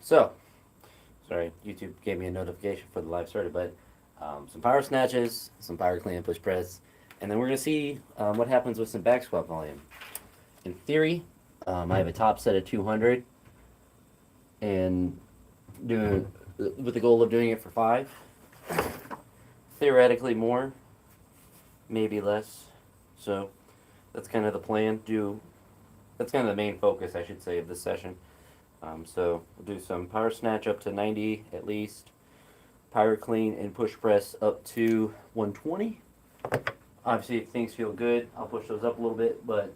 So, sorry, YouTube gave me a notification for the live started, but some power snatches, some power clean and push press, and then we're going to see what happens with some back squat volume. In theory, I have a top set of 200 and doing with the goal of doing it for 5. Theoretically more, maybe less. So that's kind of the plan. That's kind of the main focus, I should say, of this session. So we'll do some power snatch up to 90 at least, power clean and push press up to 120. Obviously, if things feel good, I'll push those up a little bit, but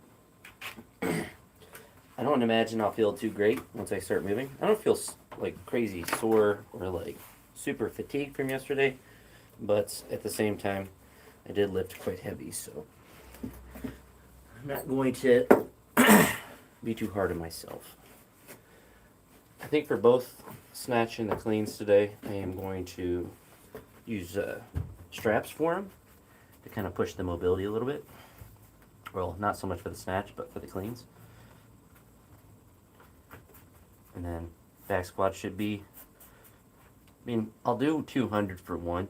I don't imagine I'll feel too great once I start moving. I don't feel like crazy sore or like super fatigued from yesterday, but at the same time, I did lift quite heavy, so I'm not going to be too hard on myself. I think for both snatch and the cleans today, I am going to use straps for them to kind of push the mobility a little bit. Well, not so much for the snatch, but for the cleans. And then back squat should be, I'll do 200 for one.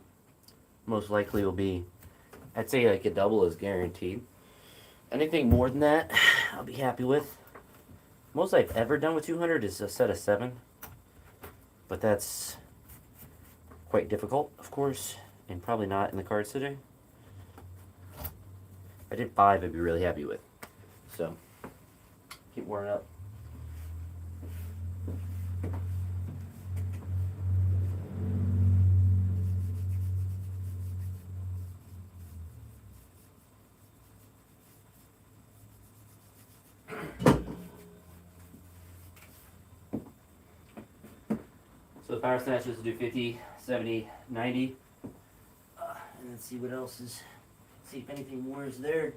Most likely will be, I'd say like a double is guaranteed. Anything more than that, I'll be happy with. Most I've ever done with 200 is a set of 7. But that's quite difficult, of course, and probably not in the cards today. If I did 5, I'd be really happy with. So, keep warming up. So the power snatches do 50, 70, 90. And then see what else is, see if anything more is there.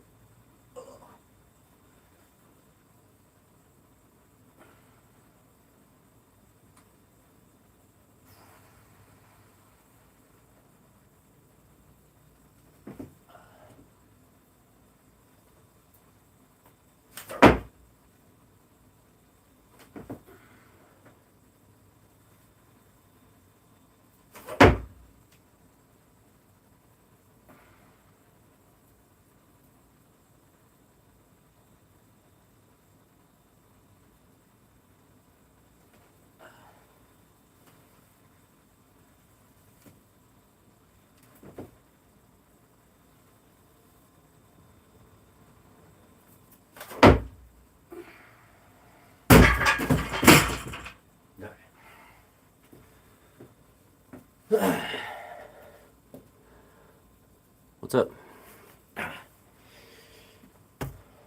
What's up?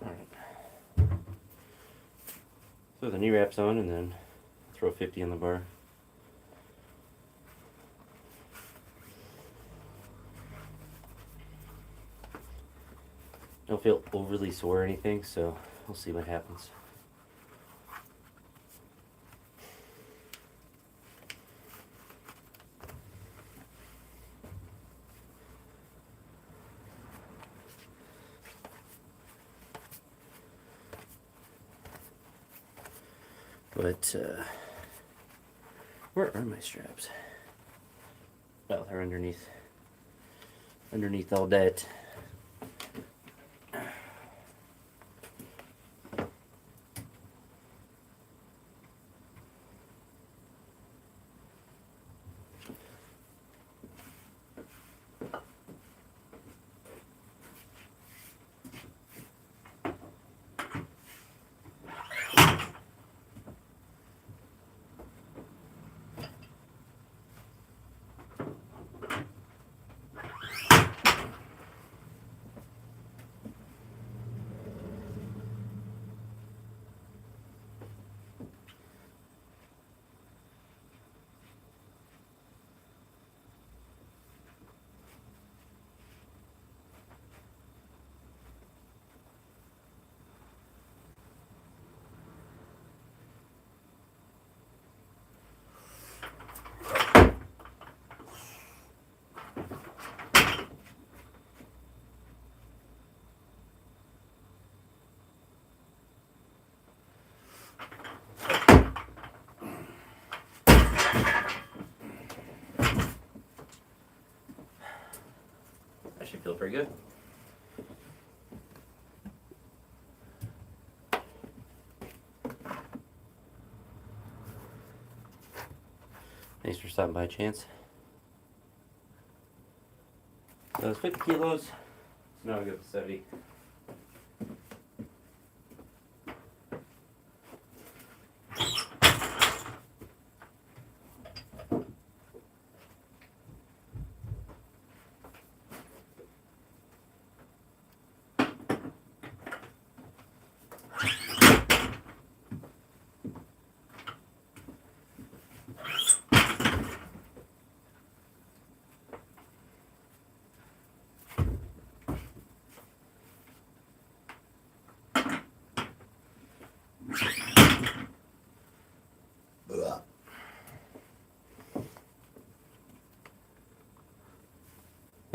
Alright. Throw the knee wraps on and then throw 50 on the bar. Don't feel overly sore or anything, so we'll see what happens. But, where are my straps? Oh, they're underneath all that. feel pretty good. Thanks for stopping by, Chance. That was 50 kilos, so now we go to 70.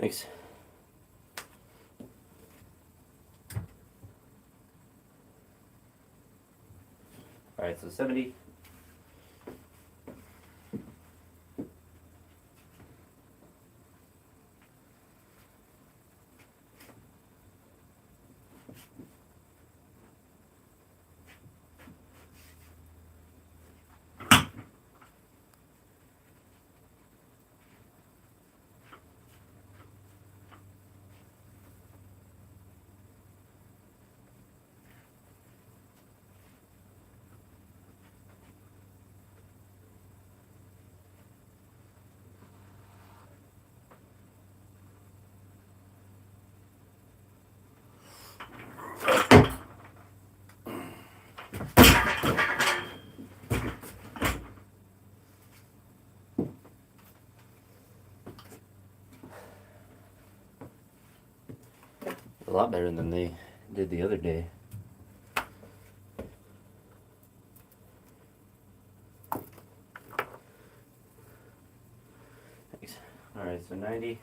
Thanks. All right, so 70. A lot better than they did the other day. Thanks. All right, so 90.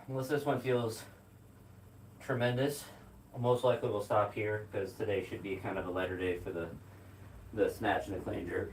Unless this one feels tremendous, most likely we'll stop here because today should be kind of a lighter day for the snatch and the clean jerk.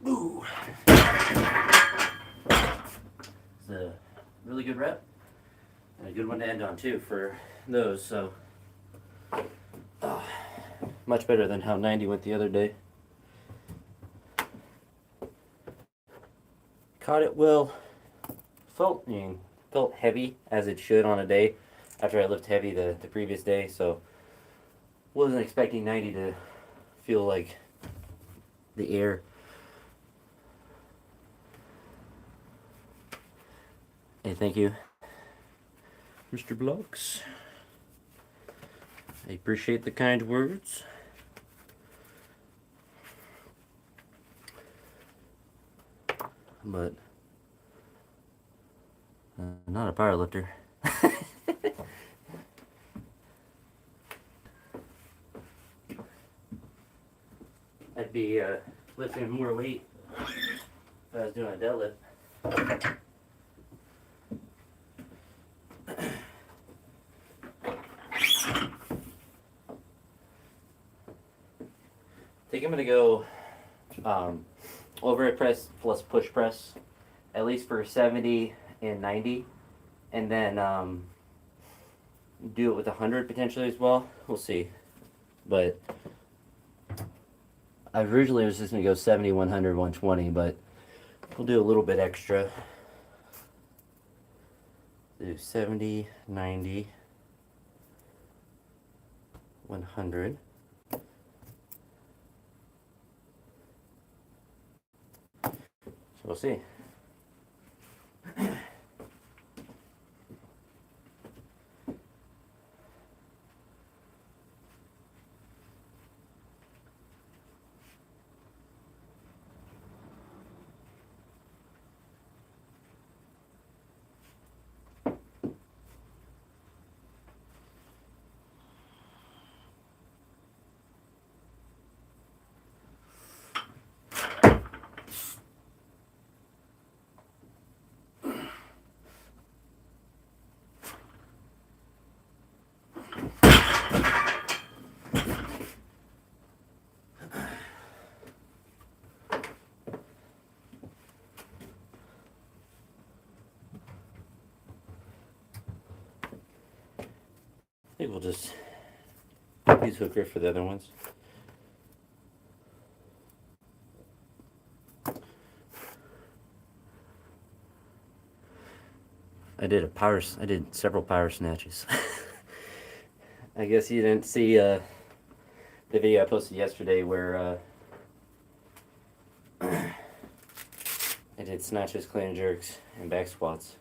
Ooh. It's a really good rep and a good one to end on too for those. So much better than how 90 went the other day. Caught it well. Felt heavy as it should on a day after I lift heavy the previous day. So wasn't expecting 90 to feel like the air. Hey, thank you, Mr. Blocks. I appreciate the kind words. But not a power lifter. I'd be lifting more weight if I was doing a deadlift. I think I'm gonna go overhead press plus push press at least for 70 and 90, and then do it with 100 potentially as well. We'll see. But I originally was just going to go 70, 100, 120, but we'll do a little bit extra. Do 70, 90, 100. So we'll see. I think we'll just use hook grip for the other ones. I did several power snatches. I guess you didn't see the video I posted yesterday where I did snatches, clean and jerks, and back squats.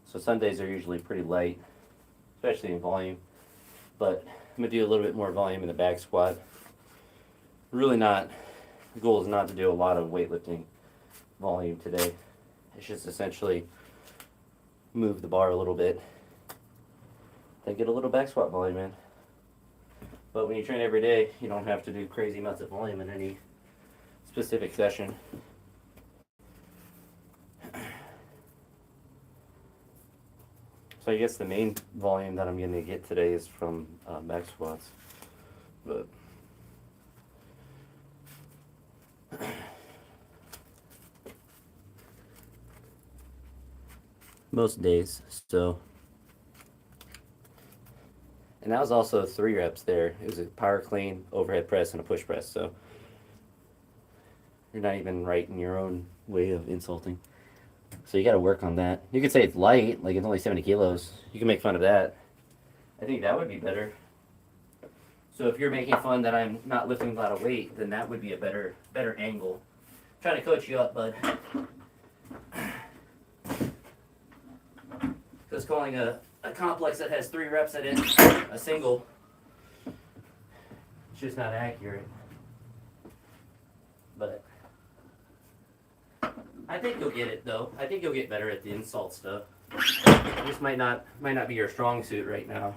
So Sundays are usually pretty light, especially in volume. But I'm going to do a little bit more volume in the back squat. Really not, the goal is not to do a lot of weightlifting volume today. It's just essentially move the bar a little bit, then get a little back squat volume in. But when you train every day, you don't have to do crazy amounts of volume in any specific session. So I guess the main volume that I'm going to get today is from back squats. But most days, so. And that was also 3 reps there. It was a power clean, overhead press, and a push press, so you're not even right in your own way of insulting. So you got to work on that. You could say it's light, like it's only 70 kilos. You can make fun of that. I think that would be better. So if you're making fun that I'm not lifting a lot of weight, then that would be a better angle. I'm trying to coach you up, bud. Because calling a complex that has 3 reps in it a single, it's just not accurate. But I think you'll get it though. I think you'll get better at the insult stuff. This might not be your strong suit right now.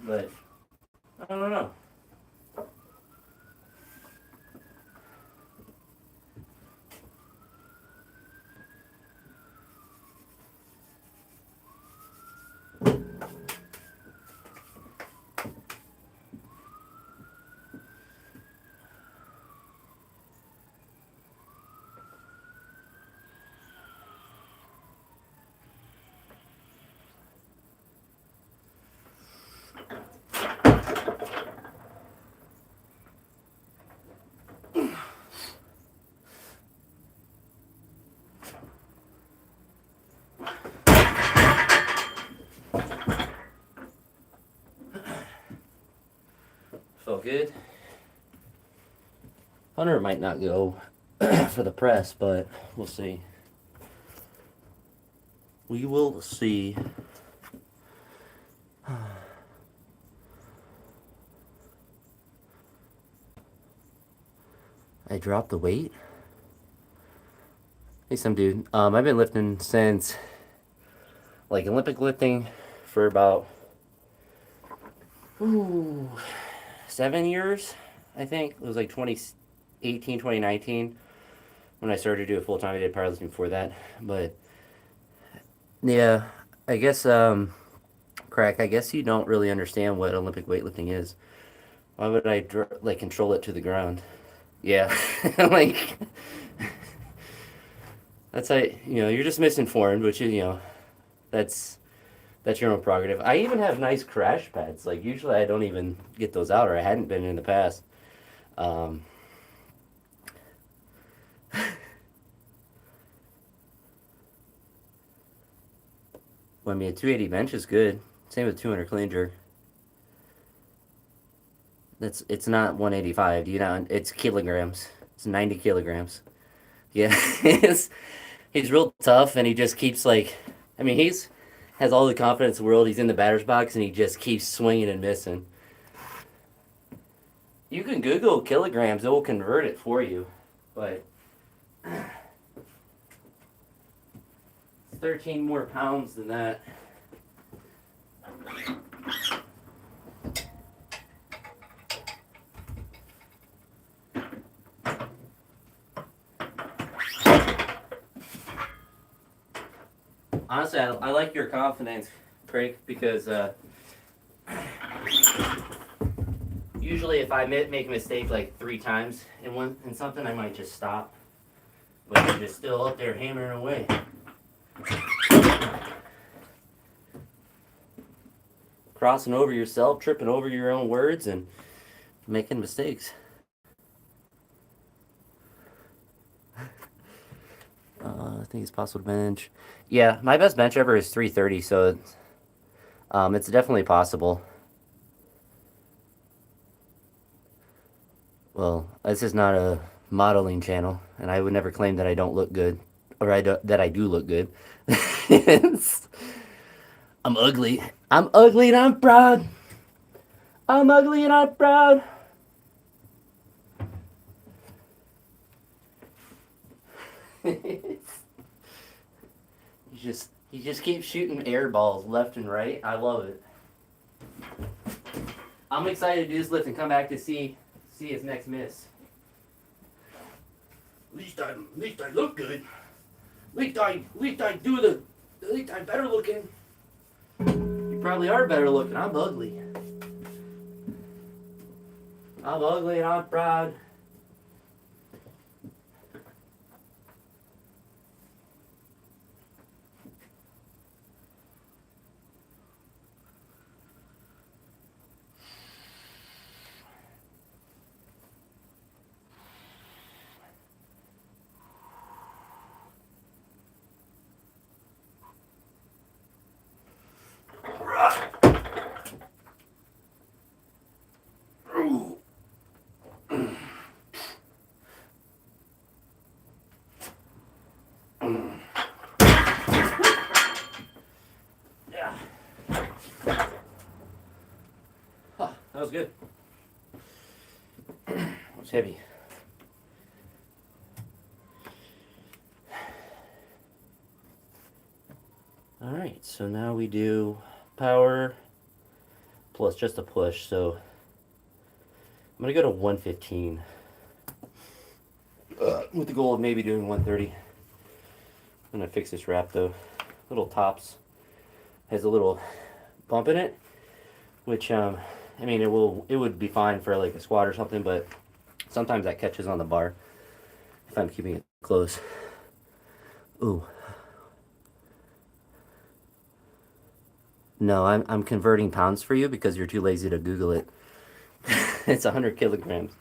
But I don't know. Felt good. Hunter might not go for the press, but we'll see. We will see. I dropped the weight. Hey, some dude. I've been lifting since like Olympic lifting for about 7 years, I think. It was like 2018, 2019 when I started to do it full time. I did powerlifting before that, but yeah, I guess Crack, I guess you don't really understand what Olympic weightlifting is. Why would I like control it to the ground? Yeah, like That's like, you're just misinformed, which is, that's your own prerogative. I even have nice crash pads. Like usually I don't even get those out, or I hadn't been in the past. Um, well, I mean, a 280 bench is good. Same with 200 clean jerk. It's not 185. Do you know? It's kilograms. It's 90 kilograms. Yeah, he's real tough, and he just keeps like, I mean, he's has all the confidence in the world. He's in the batter's box, and he just keeps swinging and missing. You can Google kilograms; it will convert it for you, but 13 more pounds than that. Honestly, I like your confidence, Craig, because usually if I make a mistake like 3 times in something, I might just stop. But you're just still up there hammering away. Crossing over yourself, tripping over your own words, and making mistakes. I think it's possible to bench. Yeah, my best bench ever is 330, so it's definitely possible. Well, this is not a modeling channel, and I would never claim that I don't look good, or that I do look good. I'm ugly. I'm ugly and I'm proud. I'm ugly and I'm proud. He just keeps shooting air balls left and right. I love it. I'm excited to do this lift and come back to see his next miss. At least I look good. At least I'm better looking. You probably are better looking. I'm ugly. I'm ugly and I'm proud. Yeah. Huh, that was good. It was heavy. Alright, so now we do power plus just a push. So I'm going to go to 115 with the goal of maybe doing 130. I'm going to fix this wrap though. Little tops has a little bump in it, which I mean it would be fine for like a squat or something, but sometimes that catches on the bar if I'm keeping it close. Ooh. No, I'm converting pounds for you because you're too lazy to Google it. It's 100 kilograms.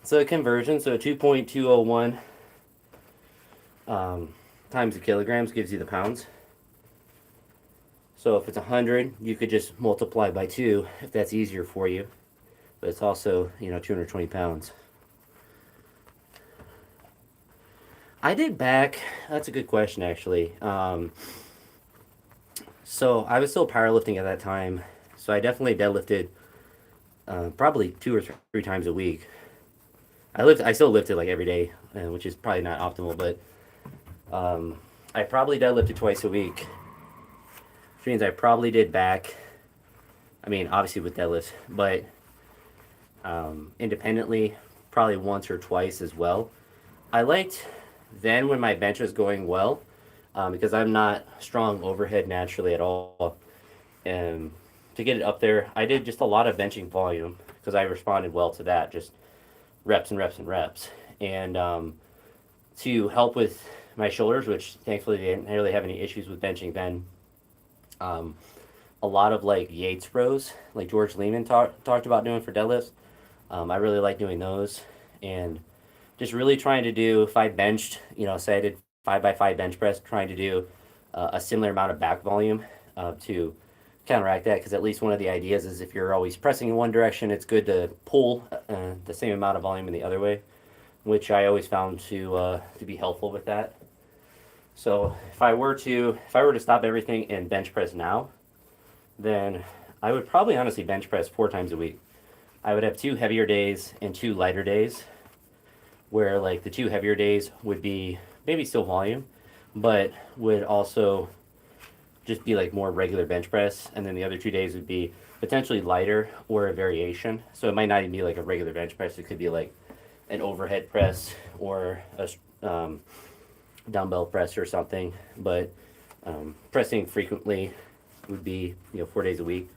So a conversion, so 2.201 times the kilograms gives you the pounds. So if it's 100, you could just multiply by 2 if that's easier for you. But it's also, 220 pounds. I did back. That's a good question, actually. So I was still powerlifting at that time. So I definitely deadlifted probably 2 or 3 times a week. I still lifted like every day, which is probably not optimal, but I probably deadlifted twice a week. Which means I probably did back. I mean, obviously with deadlifts, but independently, probably once or twice as well. I liked then when my bench was going well, because I'm not strong overhead naturally at all. And to get it up there, I did just a lot of benching volume because I responded well to that, just reps and reps and reps. And to help with my shoulders, which thankfully they didn't really have any issues with benching then. Um, a lot of like Yates rows, like George Lehman talked about doing for deadlifts. I really like doing those, and just really trying to do, if I benched, say I did 5x5 bench press, trying to do a similar amount of back volume to counteract that, because at least one of the ideas is if you're always pressing in one direction, it's good to pull the same amount of volume in the other way, which I always found to be helpful with that. So if I were to stop everything and bench press now, then I would probably honestly bench press 4 times a week. I would have 2 heavier days and 2 lighter days, where like the 2 heavier days would be maybe still volume, but would also just be like more regular bench press, and then the other 2 days would be potentially lighter or a variation. So it might not even be like a regular bench press. It could be like an overhead press or a dumbbell press or something. But pressing frequently would be 4 days a week,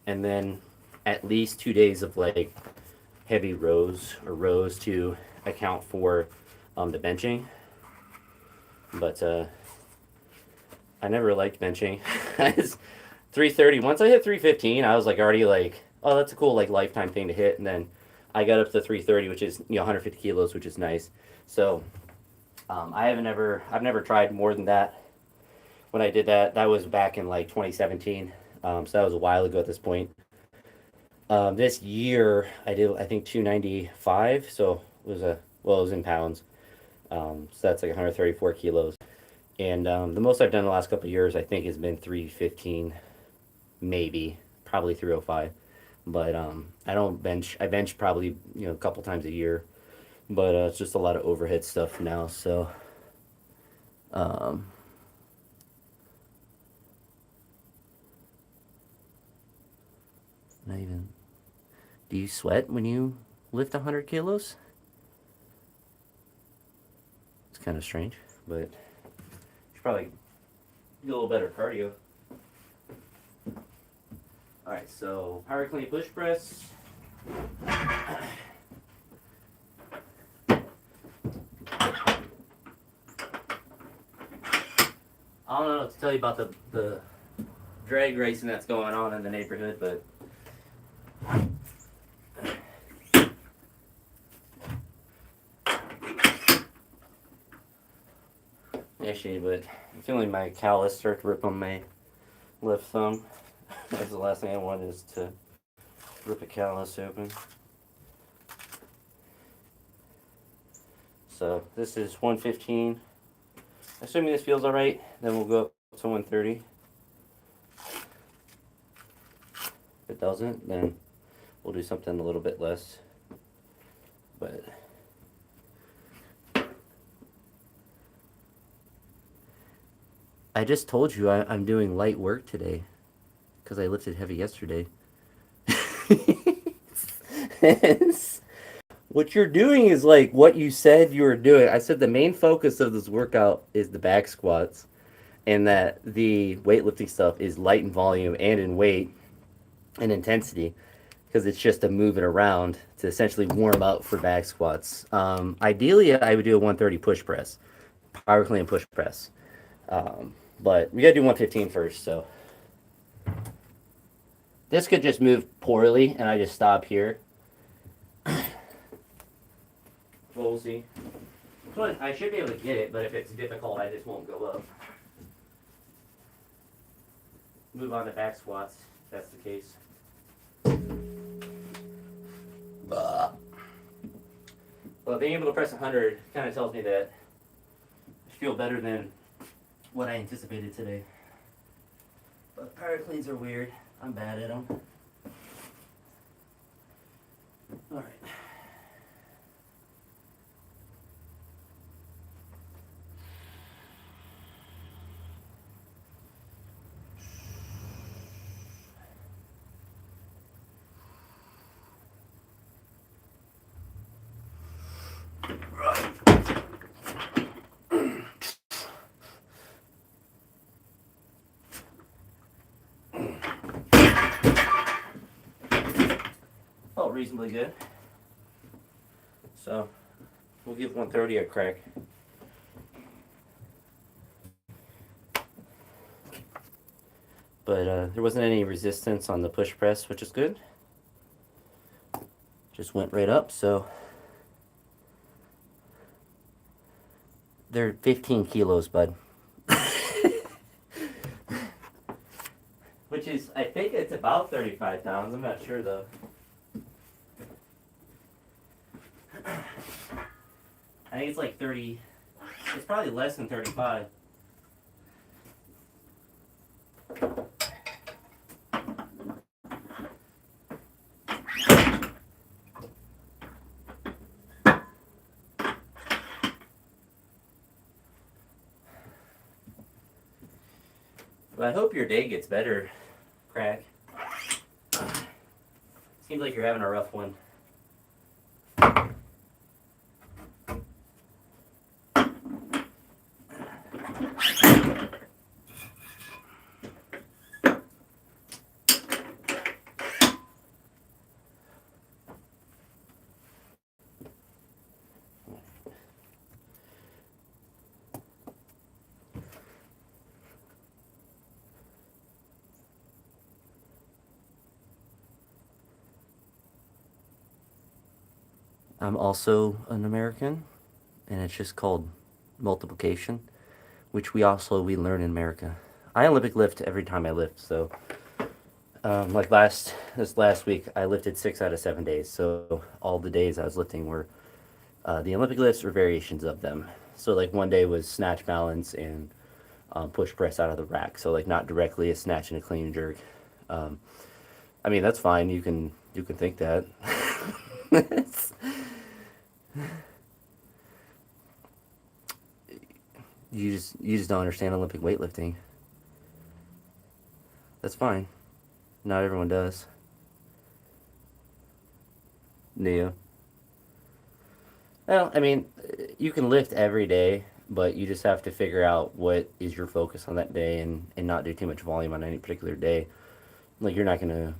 and then at least 2 days of like heavy rows or rows to account for the benching. But I never liked benching. 330. Once I hit 315, I was like already like, oh, that's a cool like lifetime thing to hit. And then I got up to 330, which is 150 kilos, which is nice. So I've never tried more than that. When I did that, that was back in like 2017. So that was a while ago at this point. This year I did, I think, 295. So it was in pounds. So that's like 134 kilos. And the most I've done the last couple of years, I think, has been 315, maybe, probably 305. But I don't bench. I bench probably a couple times a year, but it's just a lot of overhead stuff now. So um, not even. Do you sweat when you lift 100 kilos? It's kind of strange, but you should probably do a little better cardio. Alright, so power clean push press. I don't know what to tell you about the drag racing that's going on in the neighborhood, but actually, but I'm feeling my callus start to rip on my left thumb. That's the last thing I want, is to rip a callus open. So this is 115. Assuming this feels alright, then we'll go up to 130. If it doesn't, then we'll do something a little bit less. But I just told you I'm doing light work today because I lifted heavy yesterday. What you're doing is like what you said you were doing. I said the main focus of this workout is the back squats, and that the weightlifting stuff is light in volume and in weight and intensity, because it's just a moving around to essentially warm up for back squats. Ideally, I would do a 130 push press, power clean push press. But we gotta do 115 first, so this could just move poorly and I just stop here. We'll see. But I should be able to get it, but if it's difficult, I just won't go up. Move on to back squats, if that's the case. Well, being able to press 100 kind of tells me that I feel better than what I anticipated today. But power cleans are weird. I'm bad at them. Alright. Felt reasonably good. So we'll give 130 a crack. But there wasn't any resistance on the push press, which is good. Just went right up, so they're 15 kilos, bud. Which is, I think it's about 35 pounds. I'm not sure though. I think it's like 30. It's probably less than 35. But I hope your day gets better, Crack. Seems like you're having a rough one. I'm also an American, and it's just called multiplication, which we learn in America. I Olympic lift every time I lift, so like this last week I lifted 6 out of 7 days. So all the days I was lifting were the Olympic lifts or variations of them. So like one day was snatch, balance, and push press out of the rack. So like not directly a snatch and a clean and jerk. I mean that's fine. You can think that. You just don't understand Olympic weightlifting. That's fine. Not everyone does. Yeah. Well, I mean, you can lift every day, but you just have to figure out what is your focus on that day and not do too much volume on any particular day. Like you're not gonna.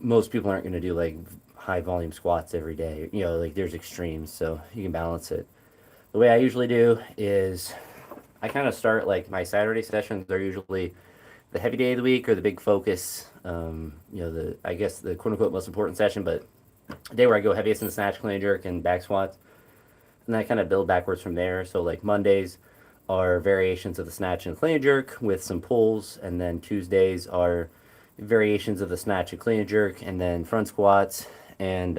Most people aren't gonna do like high volume squats every day. You know, like there's extremes, so you can balance it. The way I usually do is I kind of start like my Saturday sessions are usually the heavy day of the week or the big focus. You know, I guess the quote unquote most important session, but a day where I go heaviest in the snatch, clean and jerk, and back squats, and then I kind of build backwards from there. So like Mondays are variations of the snatch and clean and jerk with some pulls, and then Tuesdays are variations of the snatch and clean and jerk, and then front squats, and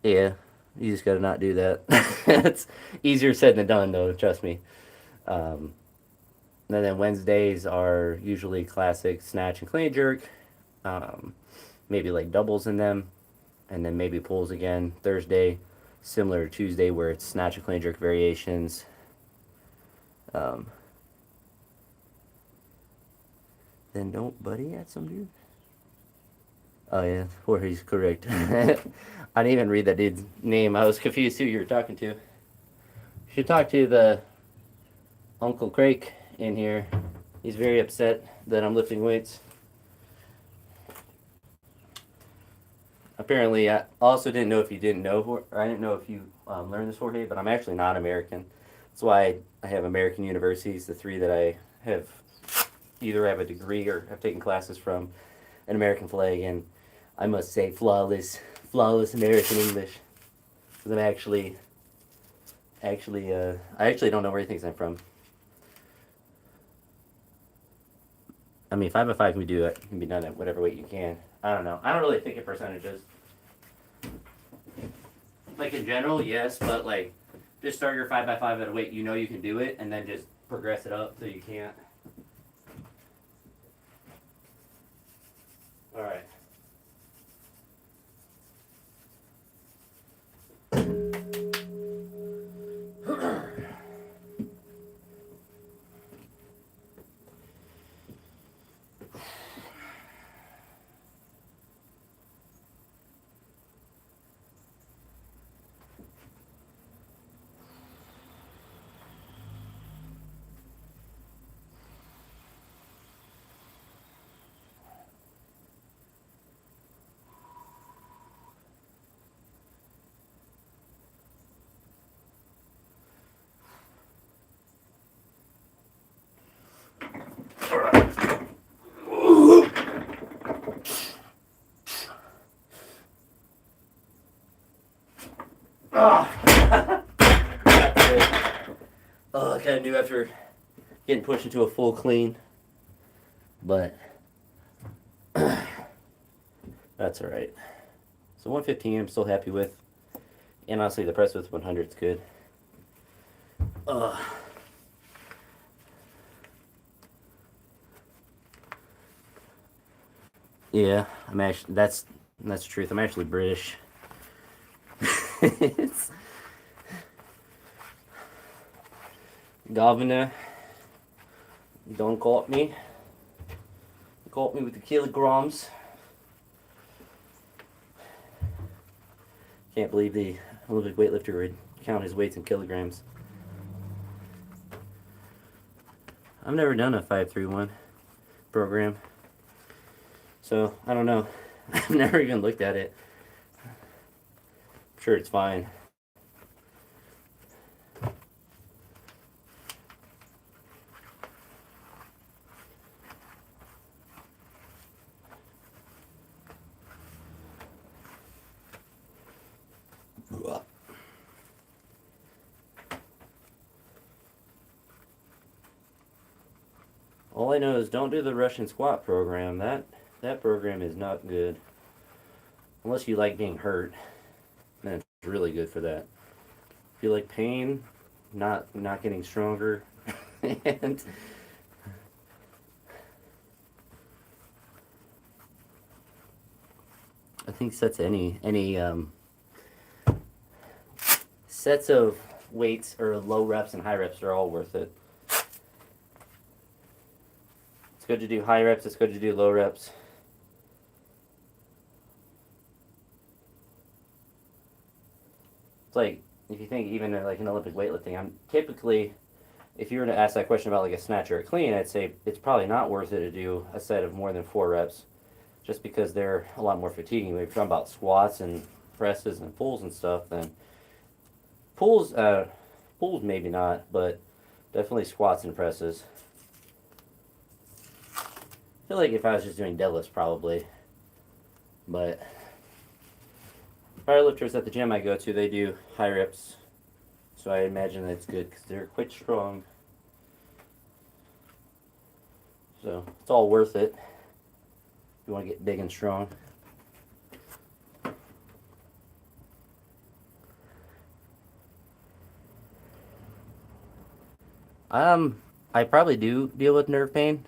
yeah, you just gotta not do that. It's easier said than done, though. Trust me. Um, and then Wednesdays are usually classic snatch and clean jerk, um, maybe like doubles in them, and then maybe pulls again. Thursday, similar to Tuesday, where it's snatch and clean jerk variations. Um, then don't Buddy add some dude? Oh yeah, Jorge's correct. I didn't even read that dude's name. I was confused who you were talking to. You should talk to the Uncle Craig in here. He's very upset that I'm lifting weights. Apparently, I also didn't know if you didn't know, or I didn't know if you learned this, Jorge, but I'm actually not American. That's why I have American universities, the three that I have either have a degree or have taken classes from an American flag, and I must say flawless American English. Because I'm actually, I actually don't know where he thinks I'm from. I mean, 5x5 can be do it. Can be done at whatever weight you can. I don't know. I don't really think in percentages. Like in general, yes, but like just start your 5x5 at a weight you know you can do it, and then just progress it up so you can't. All right. good. Oh, I kind of knew after getting pushed into a full clean, but that's all right. So 115, I'm still happy with, and honestly, the press with 100 is good. Yeah, I'm actually that's the truth. I'm actually British. It's Governor, don't call me. Call me with the kilograms. Can't believe the Olympic weightlifter would count his weights in kilograms. I've never done a 5-3-1 program, so I don't know. I've never even looked at it. I'm sure it's fine. All I know is don't do the Russian squat program. That program is not good. Unless you like being hurt, then it's really good for that. If you like pain, not getting stronger, and I think sets of weights or low reps and high reps are all worth it. It's good to do high reps. It's good to do low reps. It's like if you think even like in Olympic weightlifting, I'm typically, if you were to ask that question about like a snatch or a clean, I'd say it's probably not worth it to do a set of more than 4 reps, just because they're a lot more fatiguing. We're talking about squats and presses and pulls and stuff. Then pulls maybe not, but definitely squats and presses. I feel like if I was just doing deadlifts, probably, but powerlifters at the gym I go to, they do high reps, so I imagine that's good because they're quite strong. So it's all worth it if you want to get big and strong. I probably do deal with nerve pain.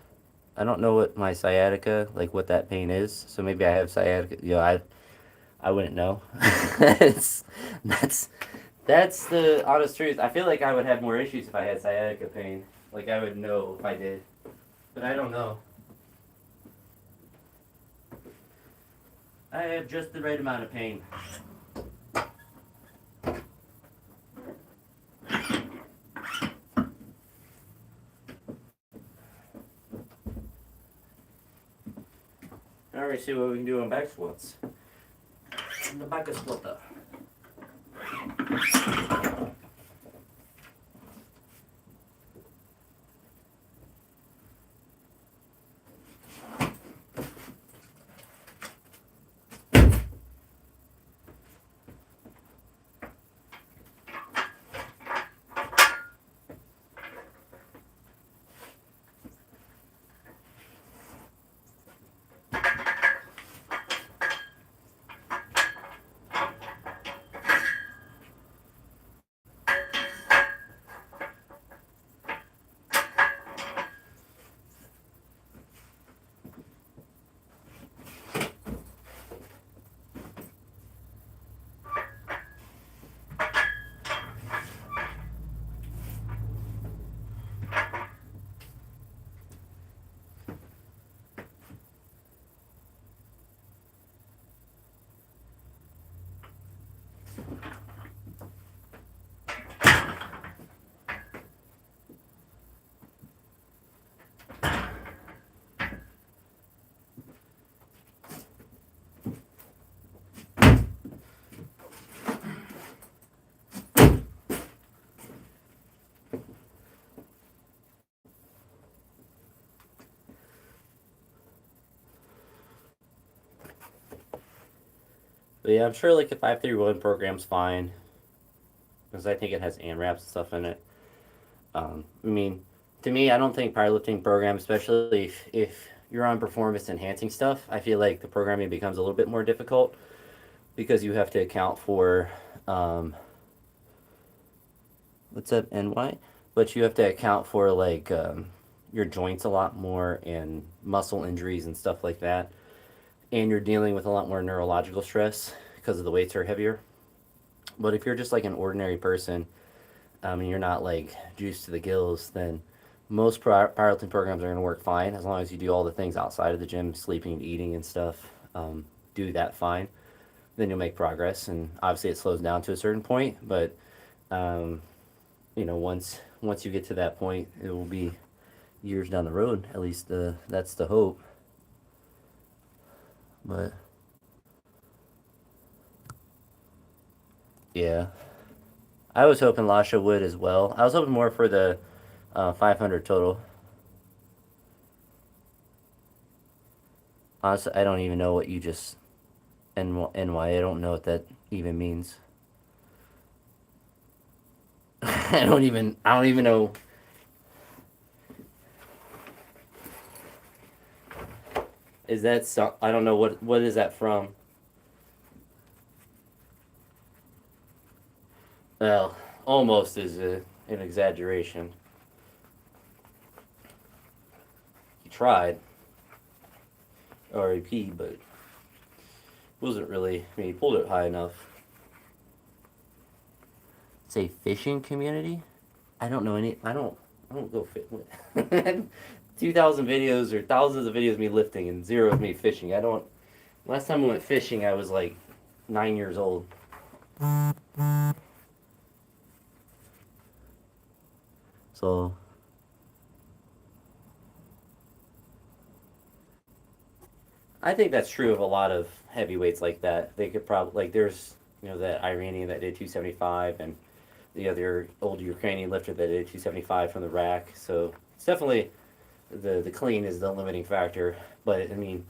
I don't know what my sciatica, like what that pain is. So maybe I have sciatica. I wouldn't know. It's, that's that's the honest truth. I feel like I would have more issues if I had sciatica pain. Like I would know if I did, but I don't know. I have just the right amount of pain. All right, see what we can do on back squats. The back squat. But yeah, I'm sure like a 5-3-1 program's fine. because I think it has AMRAPs and stuff in it. I mean, to me, I don't think powerlifting program, especially if you're on performance enhancing stuff, I feel like the programming becomes a little bit more difficult because you have to account for um, what's up NY, but you have to account for like your joints a lot more and muscle injuries and stuff like that, and you're dealing with a lot more neurological stress because of the weights are heavier. But if you're just like an ordinary person, and you're not like juiced to the gills, then most powerlifting programs are going to work fine as long as you do all the things outside of the gym, sleeping and eating and stuff. Do that fine, then you'll make progress. And obviously, it slows down to a certain point, but um, once you get to that point, it will be years down the road. At least that's the hope. But yeah, I was hoping Lasha would as well. I was hoping more for the 500 total. Honestly, I don't even know what you just NY. I don't know what that even means. I don't even know. Is that so? I don't know what is that from. Well, almost is an exaggeration. He tried RAP, but wasn't really. I mean, he pulled it high enough. Say fishing community. I don't know any. I don't go fit. 2,000 videos or thousands of videos of me lifting and zero of me fishing. I don't. Last time I went fishing, I was like 9 years old. So I think that's true of a lot of heavyweights like that. They could probably like there's that Iranian that did 275 and the other old Ukrainian lifter that did 275 from the rack. So it's definitely the clean is the limiting factor. But I mean,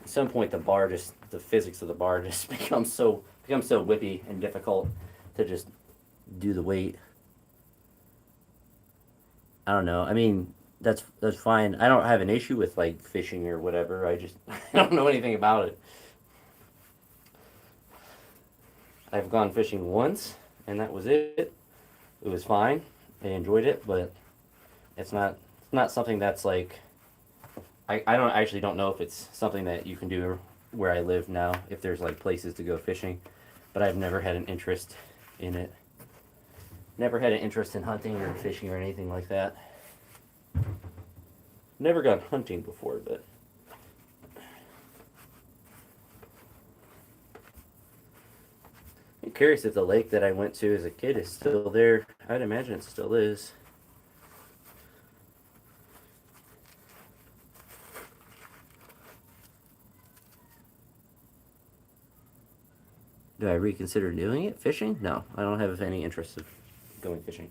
at some point the physics of the bar just becomes so whippy and difficult to just do the weight. I don't know. I mean, that's fine. I don't have an issue with like fishing or whatever. I just I don't know anything about it. I've gone fishing once, and that was it. It was fine. I enjoyed it, but it's not something that's like I don't actually don't know if it's something that you can do where I live now. If there's like places to go fishing, but I've never had an interest in it. Never had an interest in hunting or fishing or anything like that. Never gone hunting before, but I'm curious if the lake that I went to as a kid is still there. I'd imagine it still is. Do I reconsider doing it? Fishing? No, I don't have any interest of going fishing.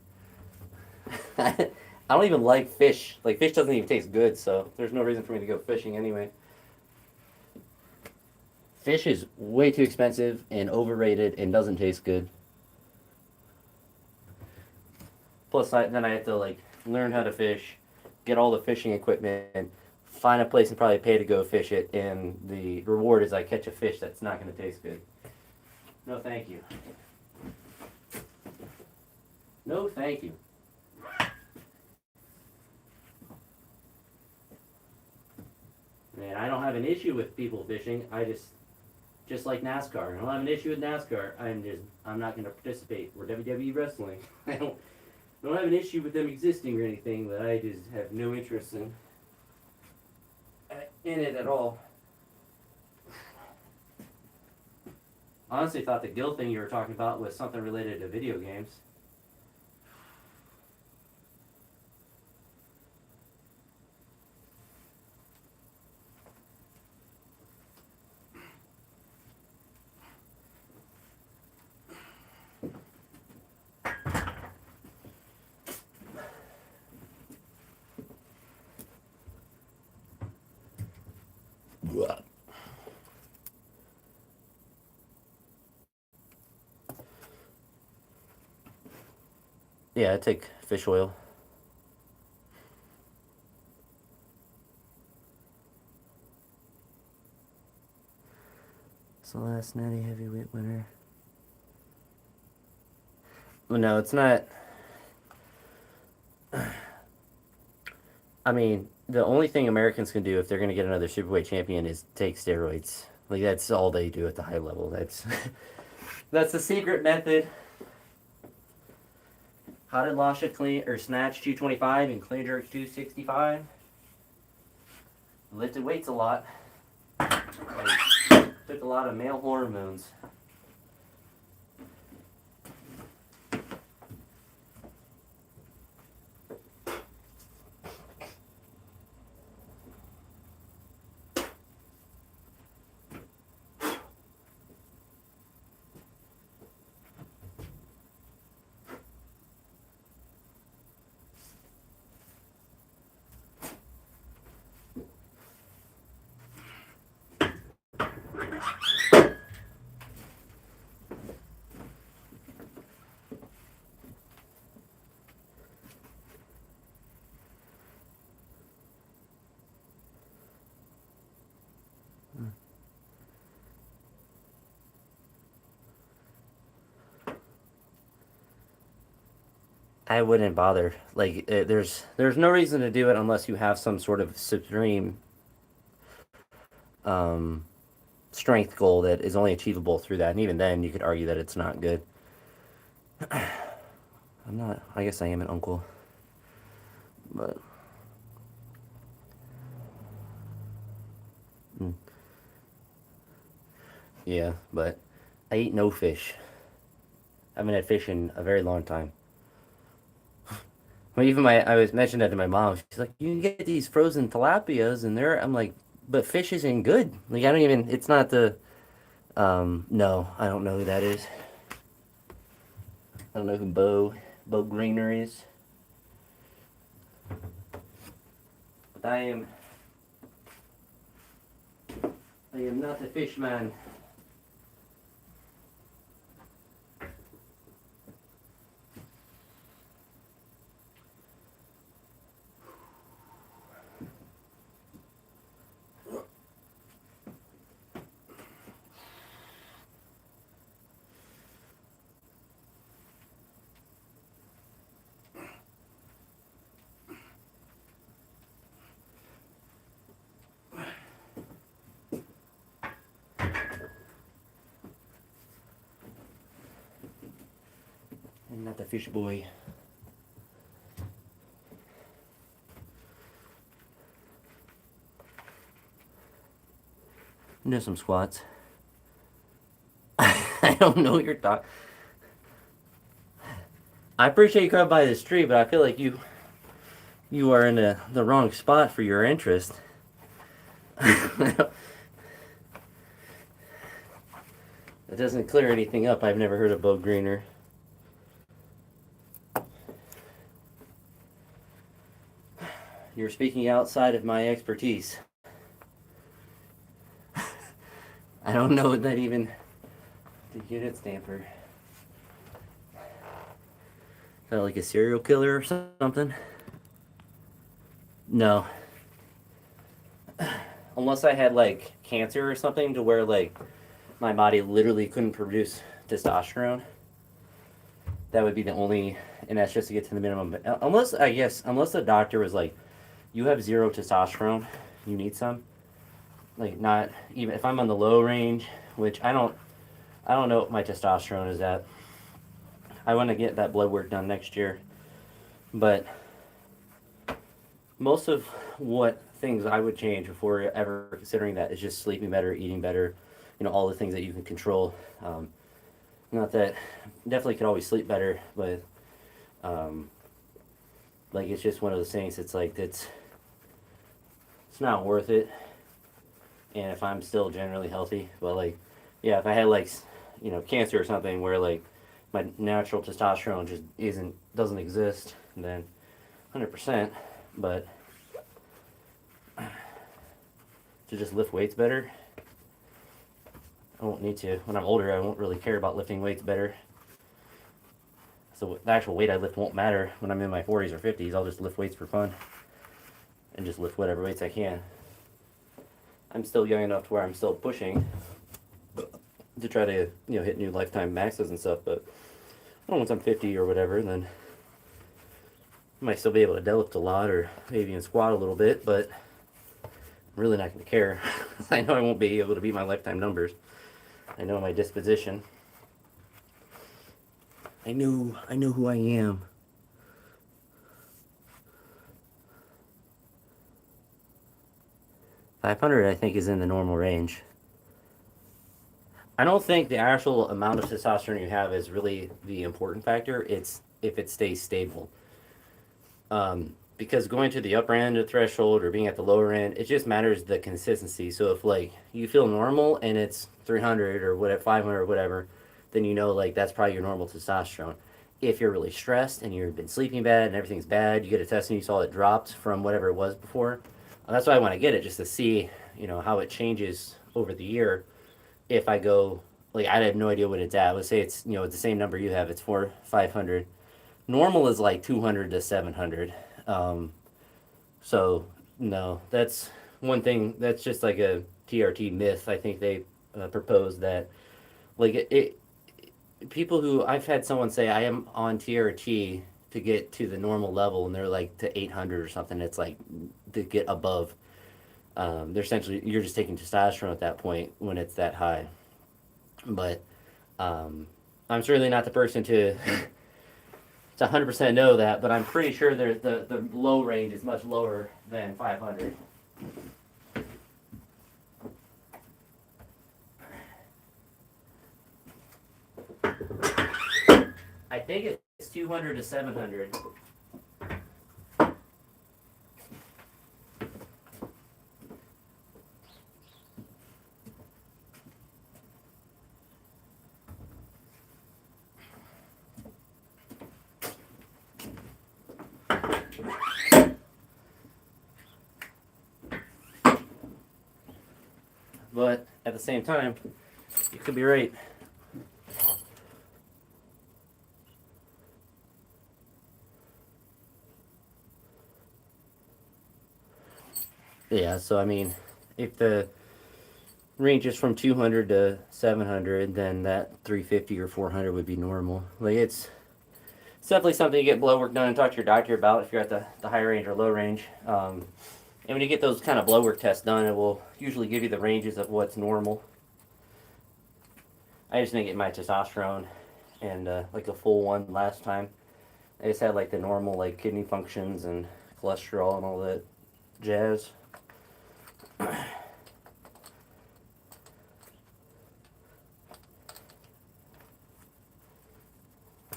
I don't even like fish. Like fish doesn't even taste good, so there's no reason for me to go fishing anyway. Fish is way too expensive and overrated and doesn't taste good. Plus, then I have to like learn how to fish, get all the fishing equipment, find a place and probably pay to go fish it, and the reward is I catch a fish that's not going to taste good. No, thank you. No, thank you. Man, I don't have an issue with people fishing. I just like NASCAR. I don't have an issue with NASCAR. I'm not going to participate. We're WWE wrestling. I don't have an issue with them existing or anything, but I just have no interest in it at all. Honestly, thought the guild thing you were talking about was something related to video games. Yeah, I take fish oil. It's the last natty heavyweight winner. Well, no, it's not. I mean, the only thing Americans can do if they're going to get another superweight champion is take steroids. Like, that's all they do at the high level. That's that's the secret method. How did Lasha clean or snatch 225 and clean jerk 265? Lifted weights a lot. Like, took a lot of male hormones. I wouldn't bother. Like, there's no reason to do it unless you have some sort of supreme um, strength goal that is only achievable through that. And even then, you could argue that it's not good. I'm not. I guess I am an uncle, but yeah. But I eat no fish. I haven't had fish in a very long time. Well, even I was mentioned that to my mom. She's like, "You can get these frozen tilapias, and they're." I'm like, "But fish isn't good. Like, I don't even. It's not the. No, I don't know who that is. I don't know who Bo Greener is. But I am not the fish man. I'm not the fish boy. Do some squats. I don't know what you're talking. I appreciate you coming by this tree, but I feel like you are in the wrong spot for your interest. It doesn't clear anything up. I've never heard of Bo Greener. You're speaking outside of my expertise. I don't know what that even the unit stand for. Is that like a serial killer or something? No. Unless I had like cancer or something to where like my body literally couldn't produce testosterone. That would be the only, and that's just to get to the minimum. Unless, I guess, unless the doctor was like, you have zero testosterone, you need some. Like, not even if I'm on the low range, which I don't know what my testosterone is at. I want to get that blood work done next year. But most of what things I would change before ever considering that is just sleeping better, eating better, all the things that you can control. Not that, definitely could always sleep better, but like it's just one of those things. It's like it's not worth it. And if I'm still generally healthy, but like, yeah, if I had like, cancer or something where like my natural testosterone just doesn't exist, then 100%. But to just lift weights better, I won't need to. When I'm older, I won't really care about lifting weights better. So the actual weight I lift won't matter when I'm in my 40s or 50s. I'll just lift weights for fun and just lift whatever weights I can. I'm still young enough to where I'm still pushing to try to, hit new lifetime maxes and stuff, but once I'm 50 or whatever, then I might still be able to deadlift a lot or maybe even squat a little bit, but I'm really not going to care. I know I won't be able to beat my lifetime numbers. I know my disposition. I know who I am. $500, I think, is in the normal range. I don't think the actual amount of testosterone you have is really the important factor. It's if it stays stable. Because going to the upper end of the threshold or being at the lower end, it just matters the consistency. So if like you feel normal and it's 300 or whatever, 500 or whatever, then that's probably your normal testosterone. If you're really stressed and you've been sleeping bad and everything's bad, you get a test and you saw it dropped from whatever it was before. That's why I want to get it, just to see, how it changes over the year. If I go, I have no idea what it's at. Let's say it's, it's the same number you have. It's 500. Normal is like 200 to 700. So no, that's one thing. That's just like a TRT myth. I think they proposed that, people who I've had someone say I am on TRT to get to the normal level, and they're like to 800 or something. It's like to get above. They're essentially, you're just taking testosterone at that point when it's that high. But I'm certainly not the person to 100% know that, but I'm pretty sure the low range is much lower than 500. I think it's 200 to 700. But at the same time, you could be right. Yeah, so I mean, if the range is from 200 to 700, then that 350 or 400 would be normal. It's definitely something you get blood work done and talk to your doctor about if you're at the high range or low range. And when you get those kind of blood work tests done, it will usually give you the ranges of what's normal. I just didn't get my testosterone and a full one last time. I just had the normal kidney functions and cholesterol and all that jazz. I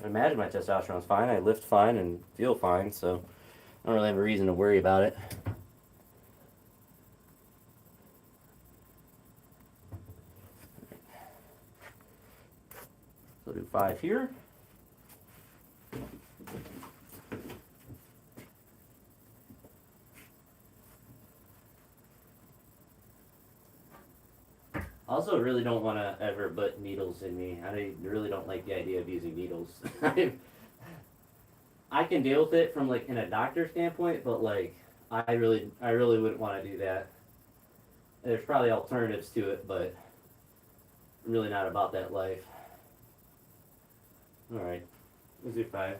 imagine my testosterone's fine. I lift fine and feel fine, so I don't really have a reason to worry about it. So do 5 here. I also really don't want to ever put needles in me. I really don't like the idea of using needles. I can deal with it from in a doctor standpoint, but I really wouldn't want to do that. There's probably alternatives to it, but I'm really not about that life. All right, let's do 5.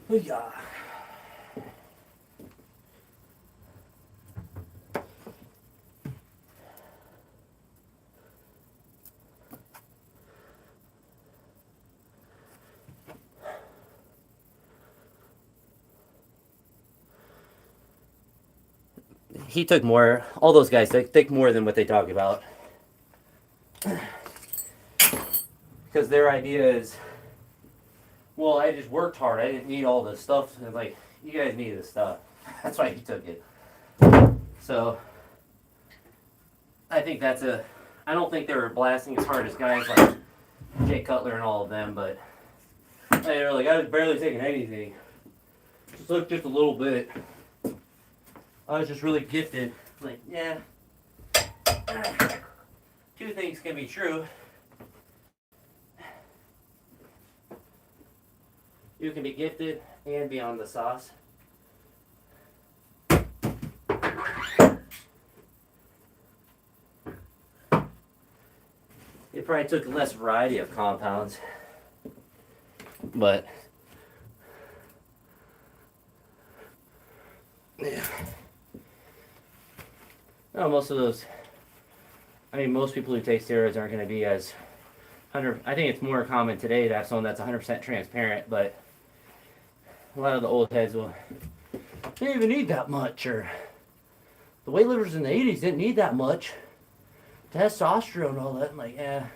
Yeah. He took more. All those guys take more than what they talk about. because their idea is, well, I just worked hard. I didn't need all this stuff. And like, you guys need this stuff. That's why he took it. So, I think that's a. I don't think they were blasting as hard as guys like Jay Cutler and all of them, but they were like, I was barely taking anything. Just look just a little bit. I was just really gifted. Like, yeah. Two things can be true. You can be gifted and be on the sauce. It probably took less variety of compounds, but yeah. No, most of those. I mean, most people who take steroids aren't going to be as 100. I think it's more common today to have someone that's 100% transparent, but a lot of the old heads will. They didn't even need that much, or the weightlifters in the 80s didn't need that much. Testosterone and all that. I'm like, yeah.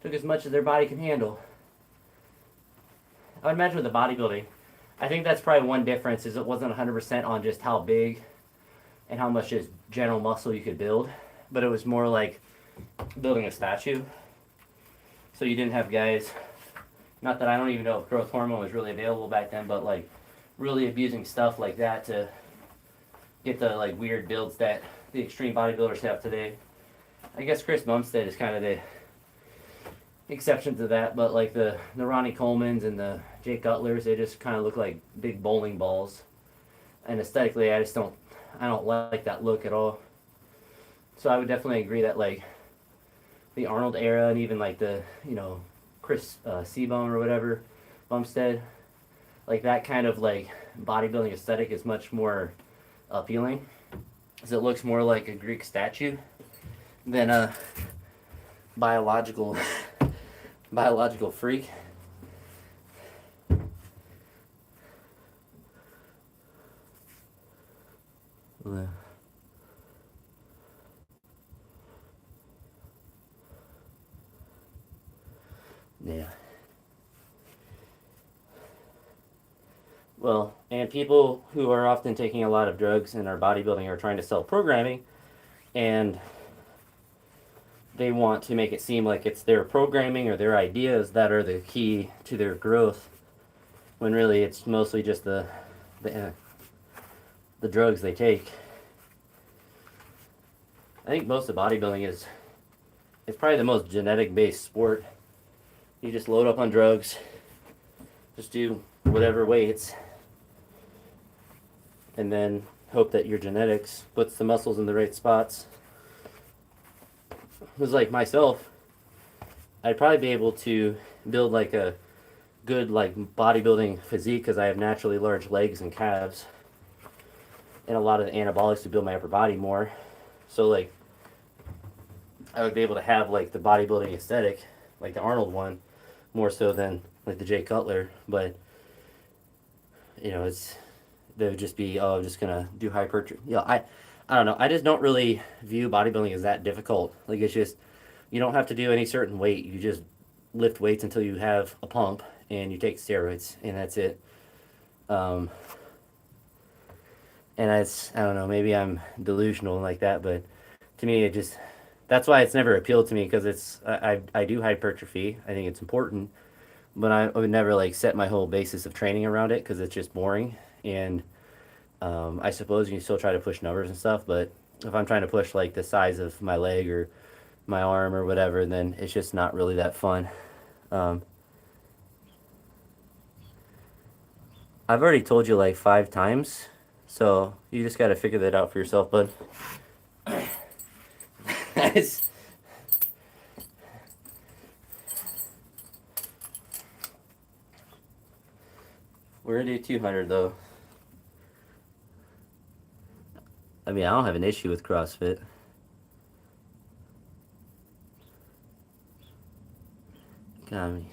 Took as much as their body can handle. I would imagine with the bodybuilding, I think that's probably one difference is it wasn't 100% on just how big and how much just general muscle you could build, but it was more like building a statue. So you didn't have guys, not that I don't even know if growth hormone was really available back then, but like really abusing stuff like that to get the like weird builds that the extreme bodybuilders have today. I guess Chris Bumstead is kind of the exception to that, but like the Ronnie Colemans and the Jay Cutlers, they just kind of look like big bowling balls. And aesthetically, I don't like that look at all. So I would definitely agree that like the Arnold era and even like the, you know, Chris Seabone or whatever, Bumstead, like that kind of like bodybuilding aesthetic is much more appealing, because it looks more like a Greek statue than a biological freak. Yeah. Well, and people who are often taking a lot of drugs and are bodybuilding are trying to sell programming, and they want to make it seem like it's their programming or their ideas that are the key to their growth, when really it's mostly just the drugs they take. I think most of bodybuilding it's probably the most genetic based sport. You just load up on drugs, just do whatever weights, and then hope that your genetics puts the muscles in the right spots. It was like myself, I'd probably be able to build like a good like bodybuilding physique because I have naturally large legs and calves and a lot of anabolics to build my upper body more. So like I would be able to have like the bodybuilding aesthetic, like the Arnold one, more so than like the Jay Cutler. But you know, they would just be, oh, I'm just gonna do hypertrophy. You know, I don't know. I just don't really view bodybuilding as that difficult. Like it's just, you don't have to do any certain weight. You just lift weights until you have a pump and you take steroids and that's it. And I don't know, maybe I'm delusional like that, but to me it just, that's why it's never appealed to me, because I do hypertrophy. I think it's important, but I would never like set my whole basis of training around it because it's just boring. And I suppose you can still try to push numbers and stuff, but if I'm trying to push like the size of my leg or my arm or whatever, then it's just not really that fun. I've already told you like 5 times, so you just got to figure that out for yourself, bud. We're gonna do 200 though. I mean, I don't have an issue with CrossFit. Got me.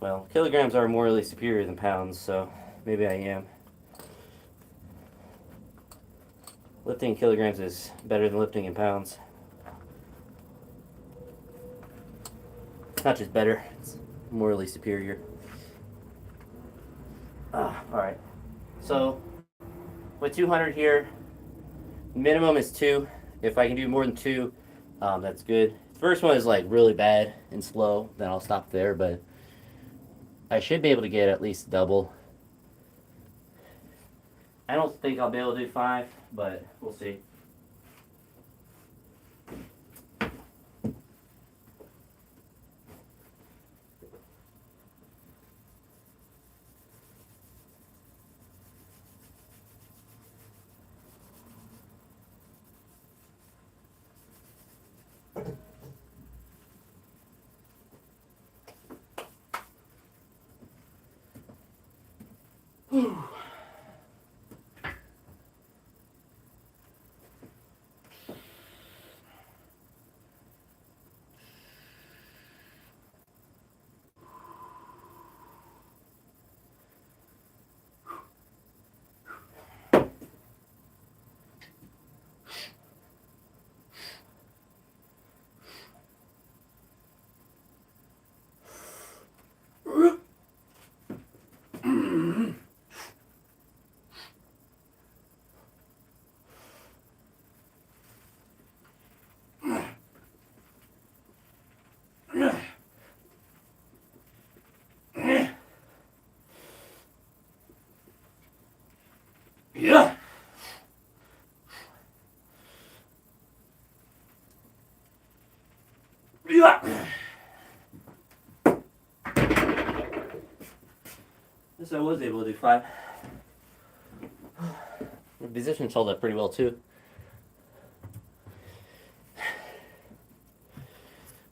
Well, kilograms are morally superior than pounds, so maybe I am. Lifting in kilograms is better than lifting in pounds. It's not just better, it's morally superior. Alright. So, with 200 here, minimum is 2. If I can do more than 2, that's good. The first one is like really bad and slow, then I'll stop there, but I should be able to get at least double. I don't think I'll be able to do 5, but we'll see. Yeah. Yeah. Yes, I was able to do 5. The positions held up pretty well too.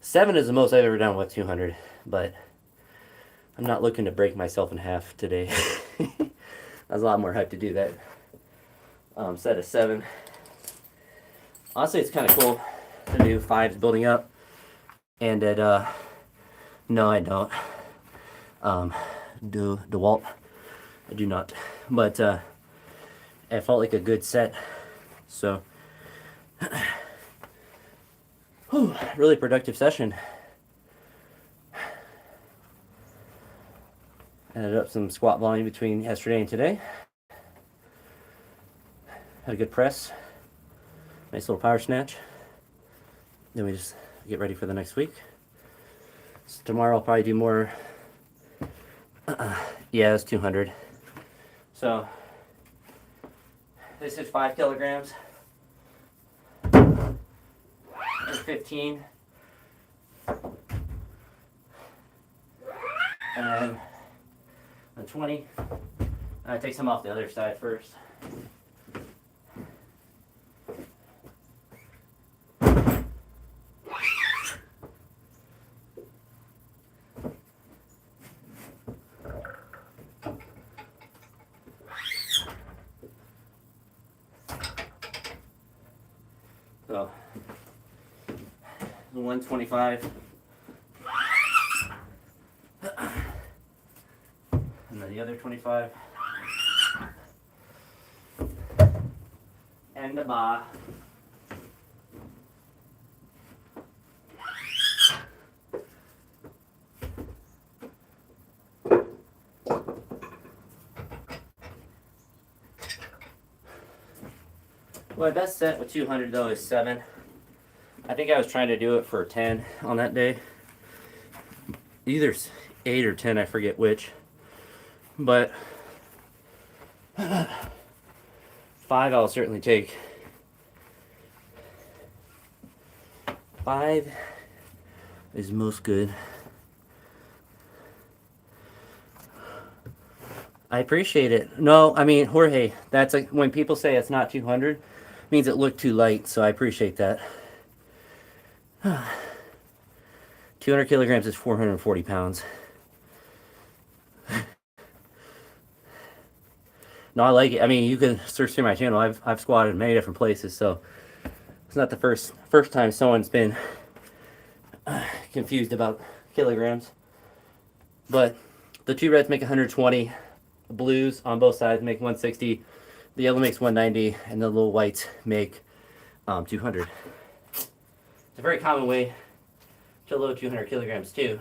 7 is the most I've ever done with 200, but I'm not looking to break myself in half today. I was a lot more hyped to do that set of 7. Honestly, it's kind of cool to do 5s building up, and at no, I don't do DeWalt. I do not, but it felt like a good set. So, really productive session. Added up some squat volume between yesterday and today. Had a good press. Nice little power snatch. Then we just get ready for the next week. So tomorrow I'll probably do more. Yeah, it's 200. So this is 5 kilograms. And 15. And then a 20. I take some off the other side first. So 125. And then the other 25. And the bar. My best set with 200 though is 7. I think I was trying to do it for 10 on that day. Either 8 or 10, I forget which. But 5 I'll certainly take. 5 is most good. I appreciate it. No, I mean, Jorge, that's like when people say it's not 200, it means it looked too light, so I appreciate that. 200 kilograms is 440 pounds. No, I like it. I mean, you can search through my channel. I've squatted in many different places, so it's not the first time someone's been confused about kilograms. But the 2 reds make 120. The blues on both sides make 160. The yellow makes 190, and the little whites make 200. It's a very common way to load 200 kilograms too.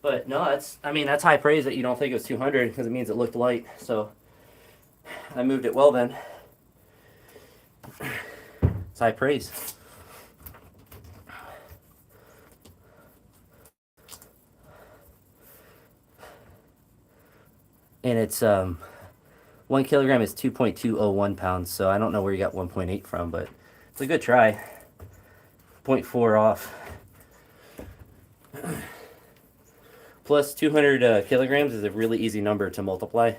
But no, that's high praise that you don't think it was 200 because it means it looked light. So I moved it well then. It's high praise. And it's 1 kilogram is 2.201 pounds, so I don't know where you got 1.8 from, but it's a good try. 0.4 off. Plus 200 kilograms is a really easy number to multiply.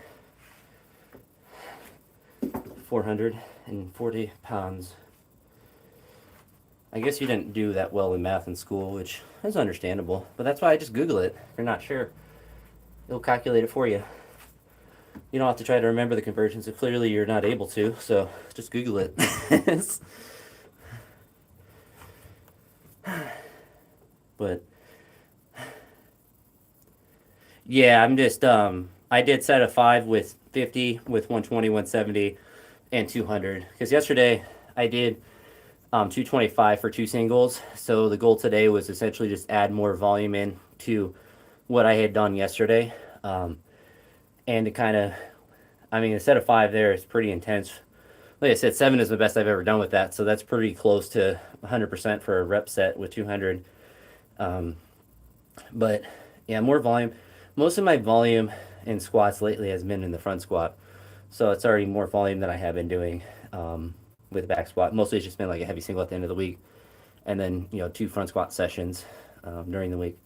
440 pounds. I guess you didn't do that well in math in school, which is understandable, but that's why I just Google it. If you're not sure, it'll calculate it for you. You don't have to try to remember the conversions, so clearly you're not able to, so just Google it. But yeah, I'm just I did set a 5 with 50, with 120, 170, and 200. Because yesterday I did 225 for 2 singles. So the goal today was essentially just add more volume in to what I had done yesterday. And to kind of, a set of 5 there is pretty intense. Like I said, 7 is the best I've ever done with that. So that's pretty close to 100% for a rep set with 200. But yeah, more volume. Most of my volume in squats lately has been in the front squat. So it's already more volume than I have been doing with back squat. Mostly it's just been like a heavy single at the end of the week. And then, 2 front squat sessions during the week.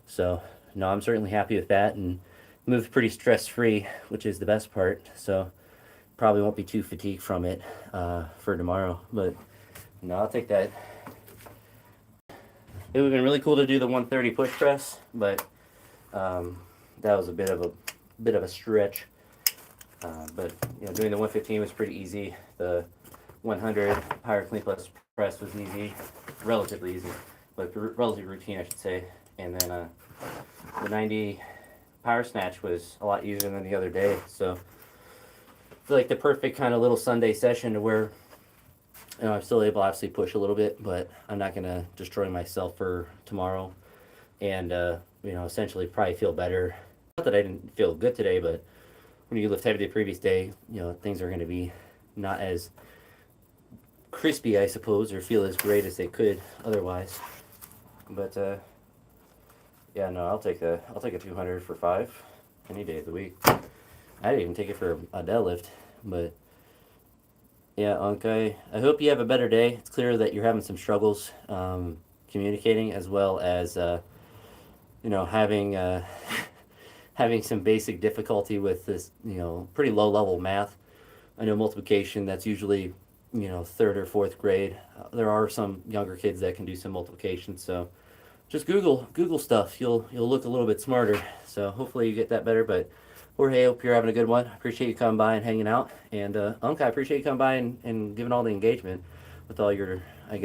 So, no, I'm certainly happy with that and moved pretty stress-free, which is the best part. So probably won't be too fatigued from it for tomorrow. But, no, I'll take that. It would have been really cool to do the 130 push press, but that was a bit of a stretch. But doing the 115 was pretty easy. The 100 higher clean plus press was easy, relatively easy, but relatively routine, I should say. And then the 90 power snatch was a lot easier than the other day. So I feel like the perfect kind of little Sunday session to where I'm still able to obviously push a little bit, but I'm not gonna destroy myself for tomorrow. And essentially probably feel better. Not that I didn't feel good today, but when you lift heavy the previous day, things are going to be not as crispy, I suppose, or feel as great as they could otherwise. But yeah, no, I'll take a 200 for 5 any day of the week. I didn't even take it for a deadlift, but yeah, Unkai, I hope you have a better day. It's clear that you're having some struggles communicating, as well as having having some basic difficulty with this, pretty low level math. I know multiplication, that's usually, 3rd or 4th grade. There are some younger kids that can do some multiplication, so just Google stuff. You'll look a little bit smarter. So hopefully you get that better. But Jorge, hope you're having a good one. I appreciate you coming by and hanging out. And Unc, I appreciate you coming by and giving all the engagement with all your. I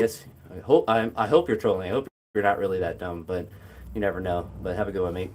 hope you're trolling. I hope you're not really that dumb, but you never know. But have a good one, mate.